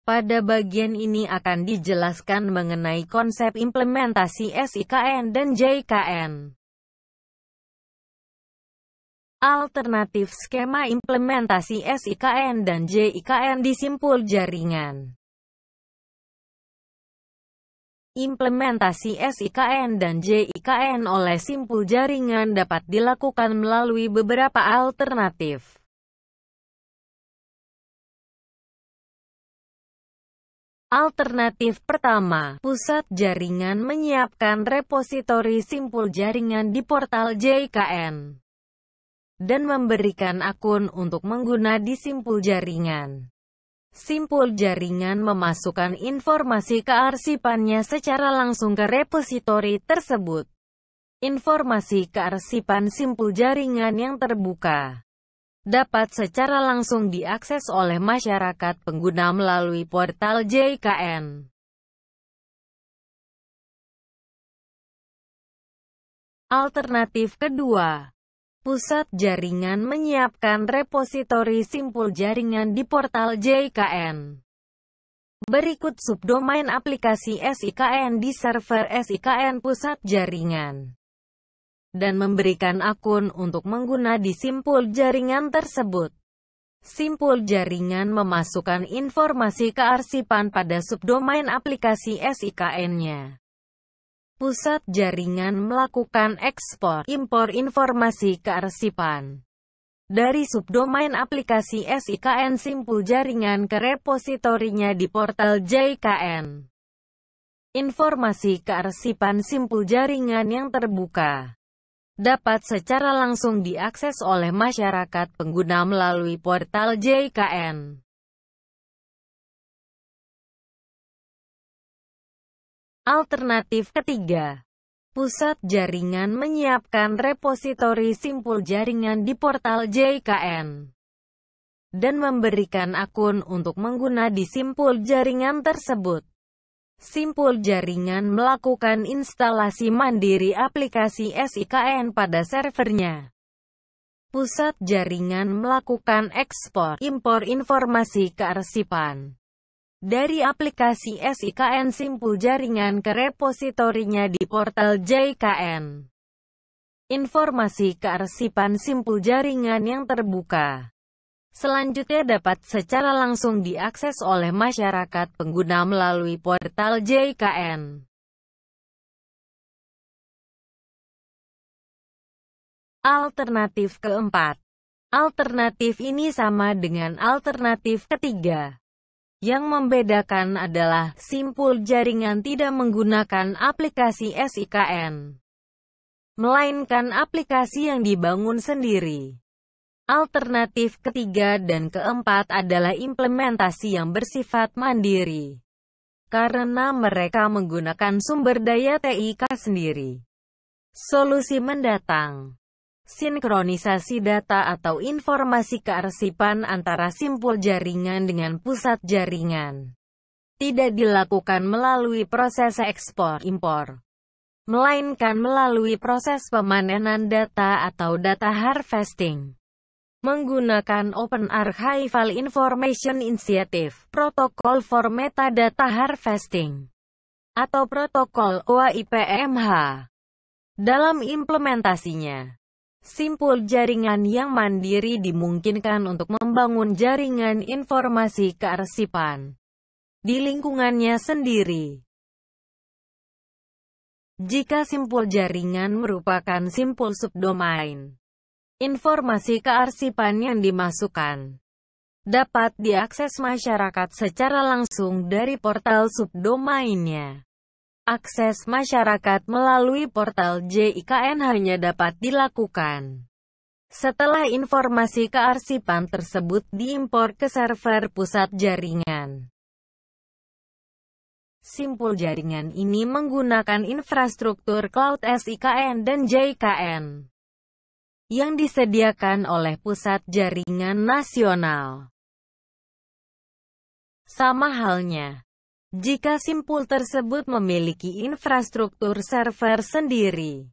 Pada bagian ini akan dijelaskan mengenai konsep implementasi SIKN dan JKN. Alternatif skema implementasi SIKN dan JIKN di simpul jaringan. Implementasi SIKN dan JIKN oleh simpul jaringan dapat dilakukan melalui beberapa alternatif. Alternatif pertama, pusat jaringan menyiapkan repositori simpul jaringan di portal JKN dan memberikan akun untuk mengguna di simpul jaringan. Simpul jaringan memasukkan informasi kearsipannya secara langsung ke repositori tersebut. Informasi kearsipan simpul jaringan yang terbuka dapat secara langsung diakses oleh masyarakat pengguna melalui portal JKN. Alternatif kedua, pusat jaringan menyiapkan repositori simpul jaringan di portal JKN. Berikut subdomain aplikasi SIKN di server SIKN pusat jaringan dan memberikan akun untuk mengguna di simpul jaringan tersebut. Simpul jaringan memasukkan informasi kearsipan pada subdomain aplikasi SIKN-nya. Pusat jaringan melakukan ekspor/impor informasi kearsipan dari subdomain aplikasi SIKN simpul jaringan ke repositorinya di portal JKN. Informasi kearsipan simpul jaringan yang terbuka dapat secara langsung diakses oleh masyarakat pengguna melalui portal JKN. Alternatif ketiga, pusat jaringan menyiapkan repositori simpul jaringan di portal JKN dan memberikan akun untuk mengguna di simpul jaringan tersebut. Simpul jaringan melakukan instalasi mandiri aplikasi SIKN pada servernya. Pusat jaringan melakukan ekspor/impor informasi kearsipan dari aplikasi SIKN simpul jaringan ke repositorinya di portal JKN. Informasi kearsipan simpul jaringan yang terbuka selanjutnya dapat secara langsung diakses oleh masyarakat pengguna melalui portal JKN. Alternatif keempat. Alternatif ini sama dengan alternatif ketiga. Yang membedakan adalah, simpul jaringan tidak menggunakan aplikasi SIKN, melainkan aplikasi yang dibangun sendiri. Alternatif ketiga dan keempat adalah implementasi yang bersifat mandiri, karena mereka menggunakan sumber daya TIK sendiri. Solusi mendatang. Sinkronisasi data atau informasi kearsipan antara simpul jaringan dengan pusat jaringan tidak dilakukan melalui proses ekspor-impor, melainkan melalui proses pemanenan data atau data harvesting. Menggunakan Open Archival Information Initiative, Protocol for Metadata Harvesting, atau protokol OAIPMH. Dalam implementasinya, simpul jaringan yang mandiri dimungkinkan untuk membangun jaringan informasi kearsipan di lingkungannya sendiri. Jika simpul jaringan merupakan simpul subdomain, informasi kearsipan yang dimasukkan dapat diakses masyarakat secara langsung dari portal subdomainnya. Akses masyarakat melalui portal JIKN hanya dapat dilakukan setelah informasi kearsipan tersebut diimpor ke server pusat jaringan. Simpul jaringan ini menggunakan infrastruktur cloud SIKN dan JKN yang disediakan oleh pusat jaringan nasional. Sama halnya, jika simpul tersebut memiliki infrastruktur server sendiri,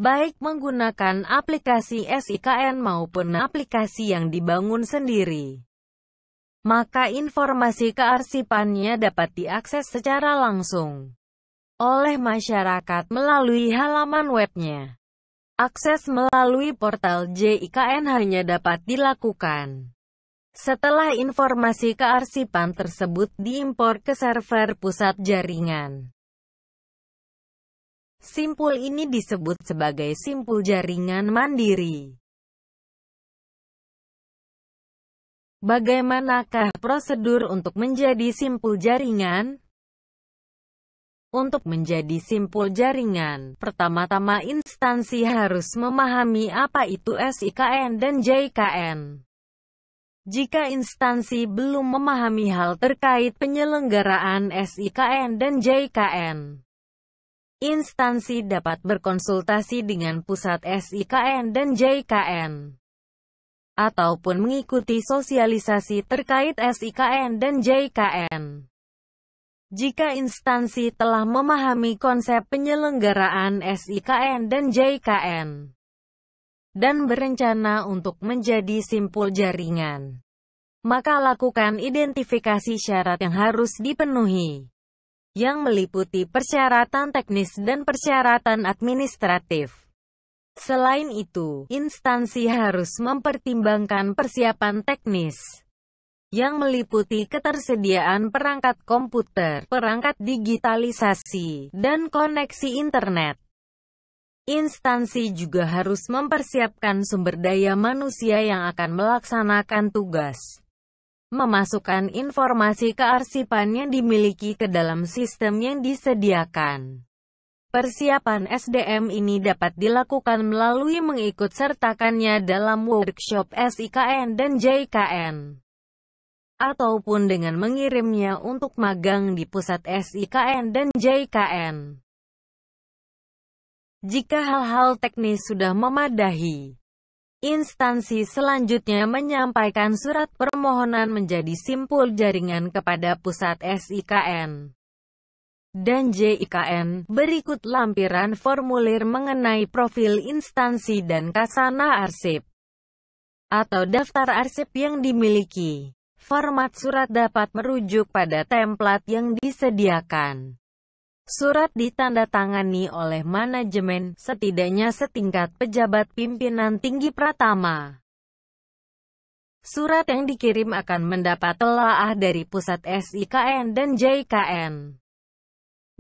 baik menggunakan aplikasi SIKN maupun aplikasi yang dibangun sendiri, maka informasi kearsipannya dapat diakses secara langsung oleh masyarakat melalui halaman webnya. Akses melalui portal JIKN hanya dapat dilakukan setelah informasi kearsipan tersebut diimpor ke server pusat jaringan. Simpul ini disebut sebagai simpul jaringan mandiri. Bagaimanakah prosedur untuk menjadi simpul jaringan? Untuk menjadi simpul jaringan, pertama-tama instansi harus memahami apa itu SIKN dan JKN. Jika instansi belum memahami hal terkait penyelenggaraan SIKN dan JKN, instansi dapat berkonsultasi dengan pusat SIKN dan JKN, ataupun mengikuti sosialisasi terkait SIKN dan JKN. Jika instansi telah memahami konsep penyelenggaraan SIKN dan JKN, dan berencana untuk menjadi simpul jaringan, maka lakukan identifikasi syarat yang harus dipenuhi, yang meliputi persyaratan teknis dan persyaratan administratif. Selain itu, instansi harus mempertimbangkan persiapan teknis, yang meliputi ketersediaan perangkat komputer, perangkat digitalisasi, dan koneksi internet. Instansi juga harus mempersiapkan sumber daya manusia yang akan melaksanakan tugas memasukkan informasi kearsipan yang dimiliki ke dalam sistem yang disediakan. Persiapan SDM ini dapat dilakukan melalui mengikut sertakannya dalam workshop SIKN dan JKN, ataupun dengan mengirimnya untuk magang di pusat SIKN dan JKN. Jika hal-hal teknis sudah memadahi, instansi selanjutnya menyampaikan surat permohonan menjadi simpul jaringan kepada pusat SIKN dan JIKN. Berikut lampiran formulir mengenai profil instansi dan kasana arsip atau daftar arsip yang dimiliki. Format surat dapat merujuk pada template yang disediakan. Surat ditandatangani oleh manajemen, setidaknya setingkat pejabat pimpinan tinggi pratama. Surat yang dikirim akan mendapat telaah dari pusat SIKN dan JKN.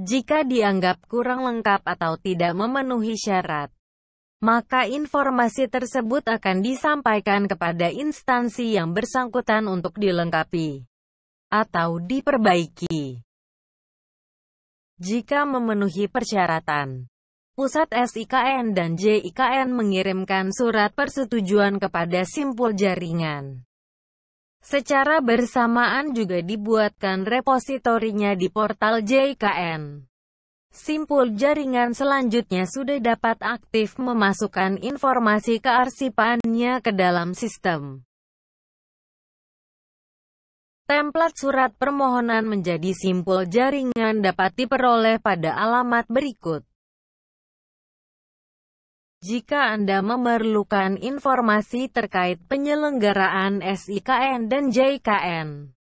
Jika dianggap kurang lengkap atau tidak memenuhi syarat, maka informasi tersebut akan disampaikan kepada instansi yang bersangkutan untuk dilengkapi atau diperbaiki. Jika memenuhi persyaratan, pusat SIKN dan JIKN mengirimkan surat persetujuan kepada simpul jaringan. Secara bersamaan juga dibuatkan repositorinya di portal JIKN. Simpul jaringan selanjutnya sudah dapat aktif memasukkan informasi kearsipannya ke dalam sistem. Template surat permohonan menjadi simpul jaringan dapat diperoleh pada alamat berikut. Jika Anda memerlukan informasi terkait penyelenggaraan SIKN dan JKN,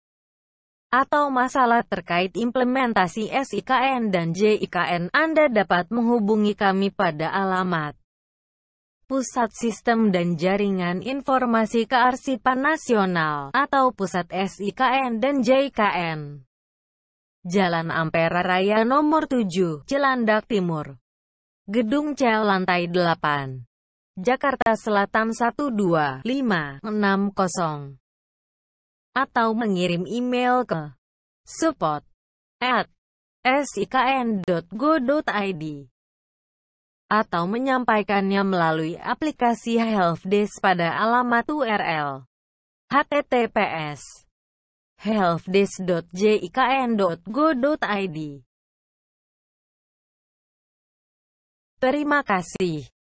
atau masalah terkait implementasi SIKN dan JIKN, Anda dapat menghubungi kami pada alamat Pusat Sistem dan Jaringan Informasi Kearsipan Nasional, atau Pusat SIKN dan JKN, Jalan Ampera Raya Nomor 7, Cilandak Timur, Gedung C Lantai 8, Jakarta Selatan 12560. Atau mengirim email ke support@sikn.go.id, atau menyampaikannya melalui aplikasi Helpdesk pada alamat URL https://helpdesk.jikn.go.id. Terima kasih.